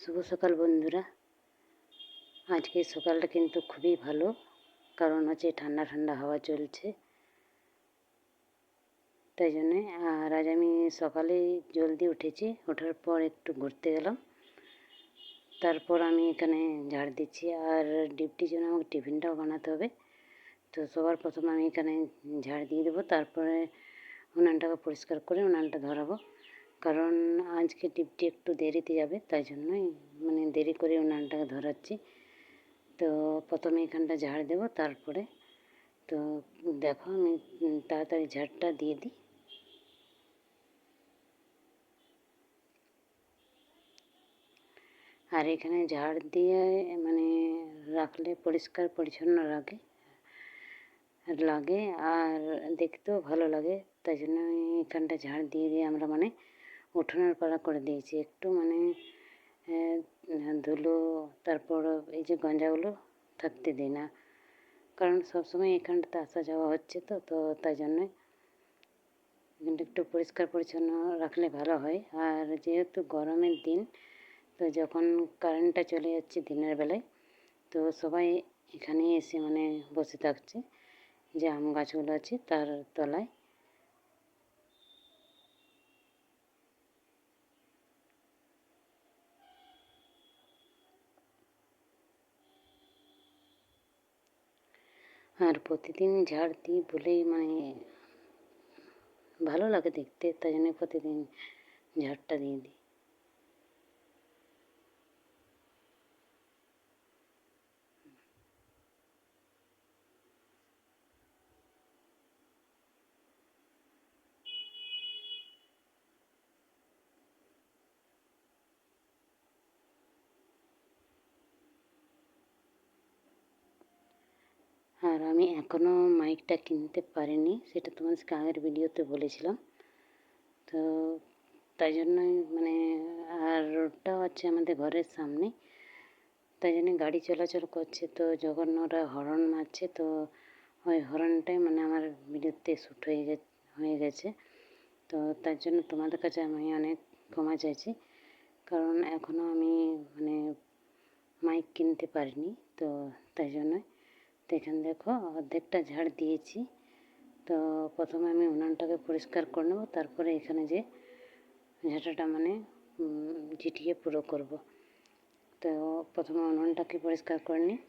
শুভ সকাল বন্ধুরা। আজকে সকালটা কিন্তু খুবই ভালো, কারণ হচ্ছে ঠান্ডা ঠান্ডা হাওয়া চলছে, তাই জন্যে। আর আজ আমি সকালে জলদি উঠেছি, ওঠার পর একটু ঘুরতে গেলাম, তারপর আমি এখানে ঝাড় দিচ্ছি। আর ডিউটির জন্য আমাকে টিফিনটাও বানাতে হবে, তো সবার প্রথম আমি এখানে ঝাড় দিয়ে দেবো, তারপরে উনানটাকে পরিষ্কার করে উনানটা ধরাবো, কারণ আজকে ডিউটি একটু দেরিতে যাবে, তাই জন্যই দেরি করে উনানটাকে ধরাচ্ছি। তো প্রথমে এখানটা ঝাড় দেবো, তারপরে তো দেখো আমি তাড়াতাড়ি ঝাড়টা দিয়ে দিই। আর এখানে ঝাড় দিয়ে রাখলে পরিষ্কার পরিচ্ছন্ন লাগে আর দেখতেও ভালো লাগে, তাই জন্য আমি এখানটা ঝাড় দিয়ে আমরা উঠোনের পালা করে দিয়েছি। একটু ধুলো, তারপর এই যে গঞ্জাগুলো থাকতে দিই না, কারণ সবসময় এখানটাতে আসা যাওয়া হচ্ছে, তো তাই জন্যই এখানটা একটু পরিষ্কার পরিচ্ছন্ন রাখলে ভালো হয়। আর যেহেতু গরমের দিন, তো যখন কারেন্টটা চলে যাচ্ছে দিনের বেলায়, তো সবাই এখানে এসে বসে থাকছে, যে আম গাছগুলো আছে তার তলায়। আর প্রতিদিন ঝাড় দিই বলেই ভালো লাগে দেখতে, তাই জন্য প্রতিদিন ঝাড়টা দিয়ে দিই। আর আমি এখনও মাইকটা কিনতে পারিনি, সেটা তোমাদেরকে আগের ভিডিওতে বলেছিলাম, তো তাই জন্যই আর রোডটাও আছে আমাদের ঘরের সামনে, তাই জন্য গাড়ি চলাচল করছে, তো যখন ওরা হর্ন মারছে, তো ওই হর্নটাই আমার ভিডিওতে শ্যুট হয়ে গেছে। তো তার জন্য তোমাদের কাছে আমি অনেক ক্ষমা চাইছি, কারণ এখনও আমি মাইক কিনতে পারিনি, তো তাই জন্যই। তো এখানে দেখো অর্ধেকটা ঝাড় দিয়েছি, তো প্রথমে আমি উনানটাকে পরিষ্কার করে নেবো, তারপরে এখানে যে ঝাঁটাটা ঝিটিয়ে পুরো করব। তো প্রথমে উনুনটাকে পরিষ্কার করে নিই,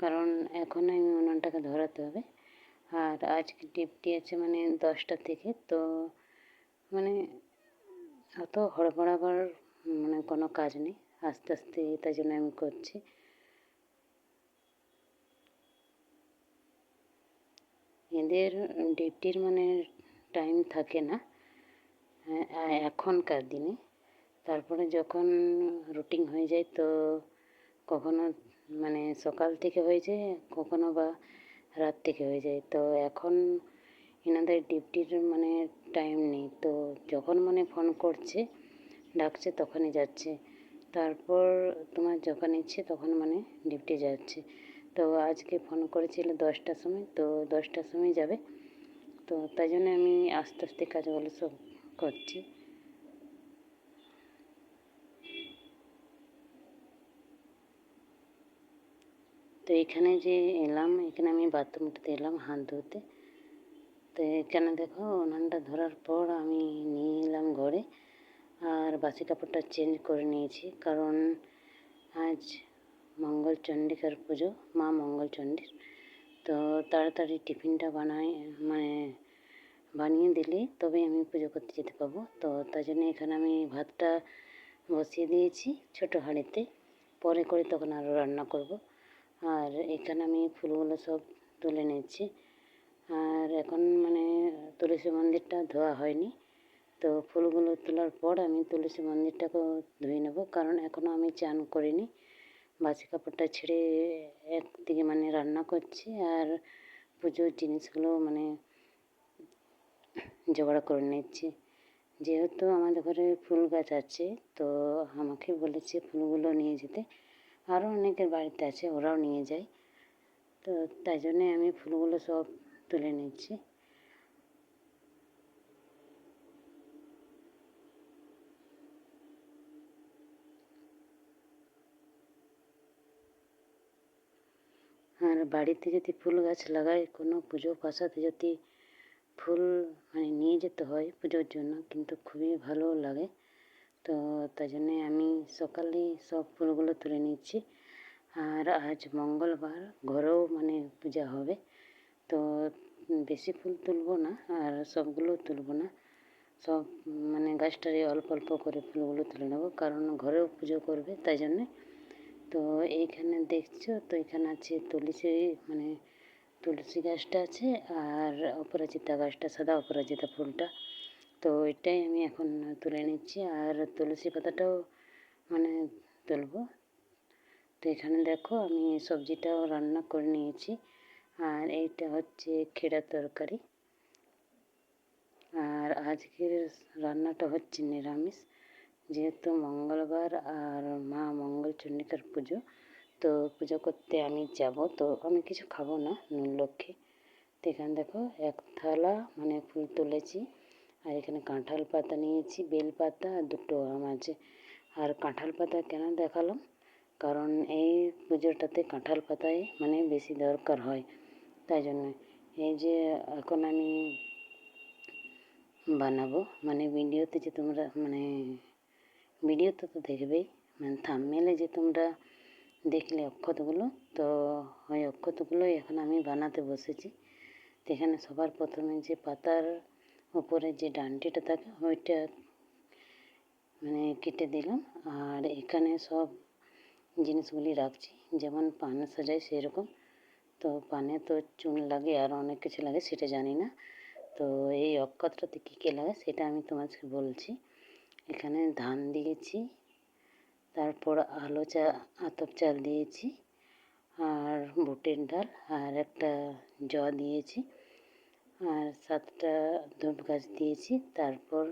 কারণ এখন আমি উনুনটাকে ধরাতে হবে। আর আজকে ডিউটি আছে 10টা থেকে, তো অত হড়বড়াবার কোনো কাজ নেই, আস্তে আস্তে, তাই জন্য আমি করছি। এদের ডিউটির টাইম থাকে না এখনকার দিনে, তারপরে যখন রুটিন হয়ে যায়, তো কখনো সকাল থেকে হয়ে যায়, কখনো বা রাত থেকে হয়ে যায়, তো এখন এনাদের ডিউটির টাইম নেই, তো যখন ফোন করছে, ডাকছে, তখনই যাচ্ছে, তারপর তোমার যখন ইচ্ছে তখন ডিউটি যাচ্ছে। তো আজকে ফোন করেছিল 10টার সময়, তো 10টার সময় যাবে, তো তাই জন্য আমি আস্তে আস্তে কাজগুলো সব করছি। তো এখানে যে এলাম, এখানে আমি বাথরুমটাতে এলাম হাত ধুতে, তো এখানে দেখো উনানটা ধরার পর আমি নিয়ে এলাম ঘরে, আর বাসি কাপড়টা চেঞ্জ করে নিয়েছি, কারণ আজ মঙ্গলচণ্ডিকার পুজো, মা মঙ্গলচণ্ডীর, তো তাড়াতাড়ি টিফিনটা বানিয়ে দিলে তবে আমি পুজো করতে যেতে পাবো। তো তাই জন্য এখানে আমি ভাতটা বসিয়ে দিয়েছি ছোটো হাঁড়িতে, পরে করে তখন আরও রান্না করব। আর এখানে আমি ফুলগুলো সব তুলে নিচ্ছি, আর এখন তুলসী মন্দিরটা ধোয়া হয়নি, তো ফুলগুলো তোলার পর আমি তুলসী মন্দিরটাকেও ধুয়ে নেব, কারণ এখনও আমি চান করিনি। বাসি কাপড়টা ছেড়ে একদিকে রান্না করছি, আর পুজোর জিনিসগুলো জোগাড় করে নিচ্ছি। যেহেতু আমাদের ঘরে ফুল গাছ আছে, তো আমাকে বলেছে ফুলগুলো নিয়ে যেতে, আরও অনেকের বাড়িতে আছে, ওরাও নিয়ে যায়, তো তাই জন্যে আমি ফুলগুলো সব তুলে নিচ্ছি। আর বাড়িতে যদি ফুল গাছ লাগাই, কোনো পুজো পাশাতে যদি ফুল মানে নিয়ে যেতে হয় পুজোর জন্য, কিন্তু খুবই ভালো লাগে। তো তাই জন্যে আমি সকালেই সব ফুলগুলো তুলে নিচ্ছি। আর আজ মঙ্গলবার, ঘরেও মানে পূজা হবে, তো বেশি ফুল তুলব না আর সবগুলো তুলব না, সব মানে গাছটারে অল্প অল্প করে ফুলগুলো তুলে নেব, কারণ ঘরেও পুজো করবে তাই জন্যে। তো এইখানে দেখছো তো এখানে আছে তুলসী, মানে তুলসী গাছটা আছে আর অপরাজিতা গাছটা, সাদা অপরাজিতা ফুলটা। তো এটাই আমি এখন তুলে নিচ্ছি, আর তুলসী পাতাটাও মানে তুলবো। তো এখানে দেখো আমি সবজিটাও রান্না করে নিয়েছি, আর এইটা হচ্ছে খেড়া তরকারি। আর আজকের রান্নাটা হচ্ছে নিরামিষ, যেহেতু মঙ্গলবার আর মা মঙ্গলচন্ডিকার পুজো, তো পুজো করতে আমি যাব, তো আমি কিছু খাবো না নুন লক্ষ্মী। তো এখানে দেখো এক থালা মানে ফুল তুলেছি, আর এখানে কাঁঠাল পাতা নিয়েছি, বেল পাতা আর দুটো আম আছে। আর কাঁঠাল পাতা কেন দেখালাম, কারণ এই পুজোটাতে কাঁঠাল পাতায় মানে বেশি দরকার হয়, তাই জন্য। এই যে এখন আমি বানাবো, মানে ভিডিওতে যে তোমরা মানে ভিডিওতে তো দেখবেই, মানে থাম্বনেলে যে তোমরা দেখলে অক্ষতগুলো, তো ওই অক্ষতগুলোই এখন আমি বানাতে বসেছি। তো এখানে সবার প্রথমে যে পাতার উপরে যে ডান্ডিটা থাকে ওইটা মানে কেটে দিলাম, আর এখানে সব জিনিসগুলি রাখছি, যেমন পান সাজাই সেরকম। তো পানে তো চুন লাগে আর অনেক কিছু লাগে, সেটা জানি না। তো এই অক্ষতটাতে কী কী লাগে সেটা আমি তোমাকে বলছি। এখানে ধান দিয়েছি, তারপর আতপ চাল দিয়েছি, আর বুটের ডাল, আর একটা জল দিয়েছি, আর 7টা ধূপ গাছ দিয়েছি। তারপর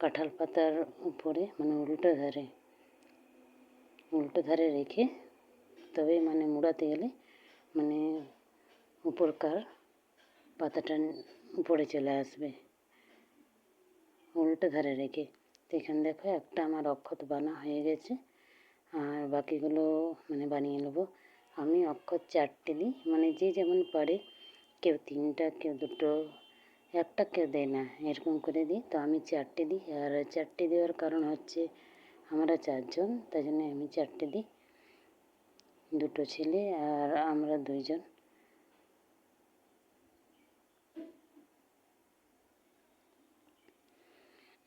কাঁঠাল পাতার উপরে মানে উল্টো ধারে রেখে তবে মানে মুড়াতে গেলে মানে উপরকার পাতাটা উপরে চলে আসবে, উল্টো ধারে রেখে। তো এখানে দেখো একটা আমার অক্ষত বানা হয়ে গেছে, আর বাকিগুলো মানে বানিয়ে নেব। আমি অক্ষত 4টে দিই, মানে যে যেমন পারে, কেউ 3টা, কেউ 2টো, একটা কেউ দেয় না, এরকম করে দিই। তো আমি 4টে দিই, আর 4টে দেওয়ার কারণ হচ্ছে আমরা 4 জন, তাই জন্য আমি 4টে দিই, 2টো ছেলে আর আমরা 2 জন।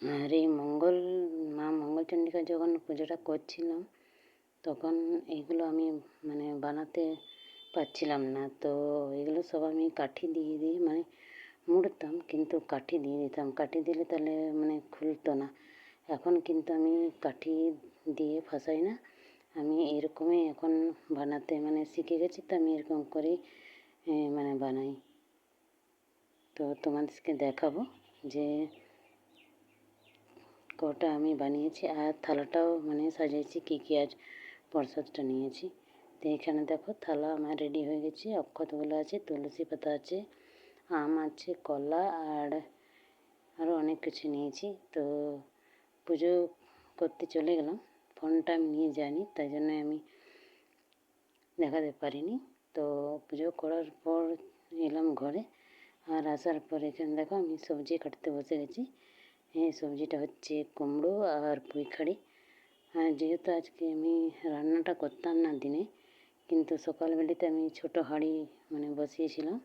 আর এই মা মঙ্গলচন্ডিকা যখন পুজোটা করছিলাম, তখন এইগুলো আমি মানে বানাতে পারছিলাম না, তো এগুলো সব আমি কাঠি দিয়ে মানে মুড়তাম, কিন্তু কাঠি দিয়ে দিতাম, কাঠি দিলে তাহলে মানে খুলতো না। এখন কিন্তু আমি কাঠি দিয়ে ফাঁসাই না, আমি এরকমই এখন বানাতে মানে শিখে গেছি, তো আমি এরকম করেই মানে বানাই। তো তোমাদেরকে দেখাবো যে কটা আমি বানিয়েছি, আর থালাটাও মানে সাজিয়েছি কী কী আজ প্রসাদটা নিয়েছি। তো এখানে দেখো থালা আমার রেডি হয়ে গেছে, অক্ষতগুলো আছে, তুলসী পাতা আছে, আম আছে, কলা আর আরও অনেক কিছু নিয়েছি। তো পুজো করতে চলে গেলাম, ফোনটা আমি নিয়ে যাইনি, তাই জন্য আমি দেখাতে পারিনি। তো পুজো করার পর এলাম ঘরে, আর আসার পর এখানে দেখো আমি সবজি কাটতে বসে গেছি। এই সবজিটা হচ্ছে কুমড়ো আর পুঁইখাড়ি। আর যেহেতু আজকে আমি রান্নাটা করতাম না দিনে, কিন্তু সকালবেলাতে আমি ছোটো হাঁড়ি মানে বসিয়েছিলাম,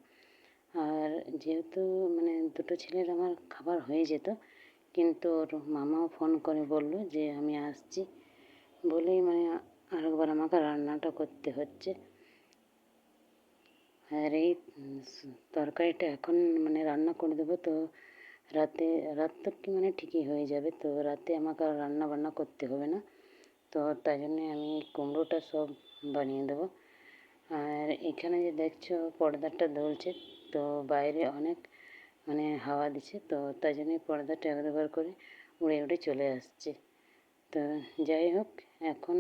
আর যেহেতু মানে 2টো ছেলের আমার খাবার হয়ে যেত, কিন্তু ওর মামাও ফোন করে বলল যে আমি আসছি বলেই মানে আরেকবার আমাকে রান্নাটা করতে হচ্ছে। আর এই তরকারিটা এখন মানে রান্না করে দেবো, তো রাত তো কি মানে ঠিকই হয়ে যাবে, তো রাতে আমাকে আর রান্না বান্না করতে হবে না। তো তাই জন্যে আমি কুমড়োটা সব বানিয়ে দেবো। আর এখানে যে দেখছো পর্দাটা দুলছে, তো বাইরে অনেক মানে হাওয়া দিচ্ছে, তো তাই জন্যে পর্দাটা একবার করে উড়ে উড়ে চলে আসছে। তো যাই হোক, এখন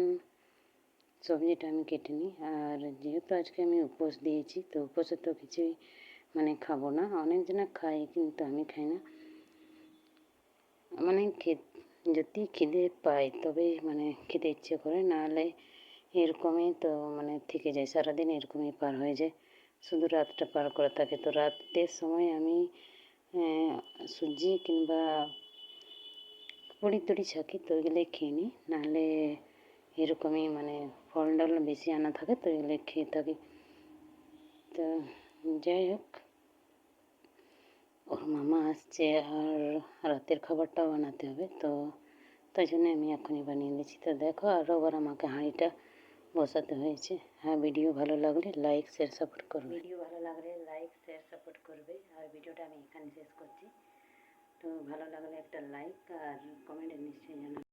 সবজিটা আমি কেটে নিই। আর যেহেতু আজকে আমি উপোস দিয়েছি, তো উপোসে তো কিছুই মানে খাবো না, অনেকজনা খায় কিন্তু আমি খাই না, মানে যদি খিদে পাই তবেই মানে খেতে ইচ্ছে করে, নাহলে এরকমই তো মানে থেকে যায়, সারাদিন এরকমই পার হয়ে যায়, শুধু রাতটা পার করে থাকে। তো রাতের সময় আমি সুজি কিংবা বড়ি টড়ি ছাকি তো এগুলো খেয়ে নিই, নাহলে এরকমই মানে ফল ডাল বেশি আনা থাকে তো এগুলো খেয়ে থাকি। তো যাই হোক, ওর মামা আসছে আর রাতের খাবারটাও বানাতে হবে, তো তাই জন্য আমি এখনই বানিয়ে নিচ্ছি। তো দেখো আরও আবার আমাকে হাঁড়িটা বসাতে হয়েছে। হ্যাঁ, ভিডিও ভালো লাগলে লাইক শেয়ার সাপোর্ট করবে, আর ভিডিওটা আমি এখানে শেষ করছি। তো ভালো লাগলে একটা লাইক আর কমেন্টে নিশ্চয়ই জানাবে।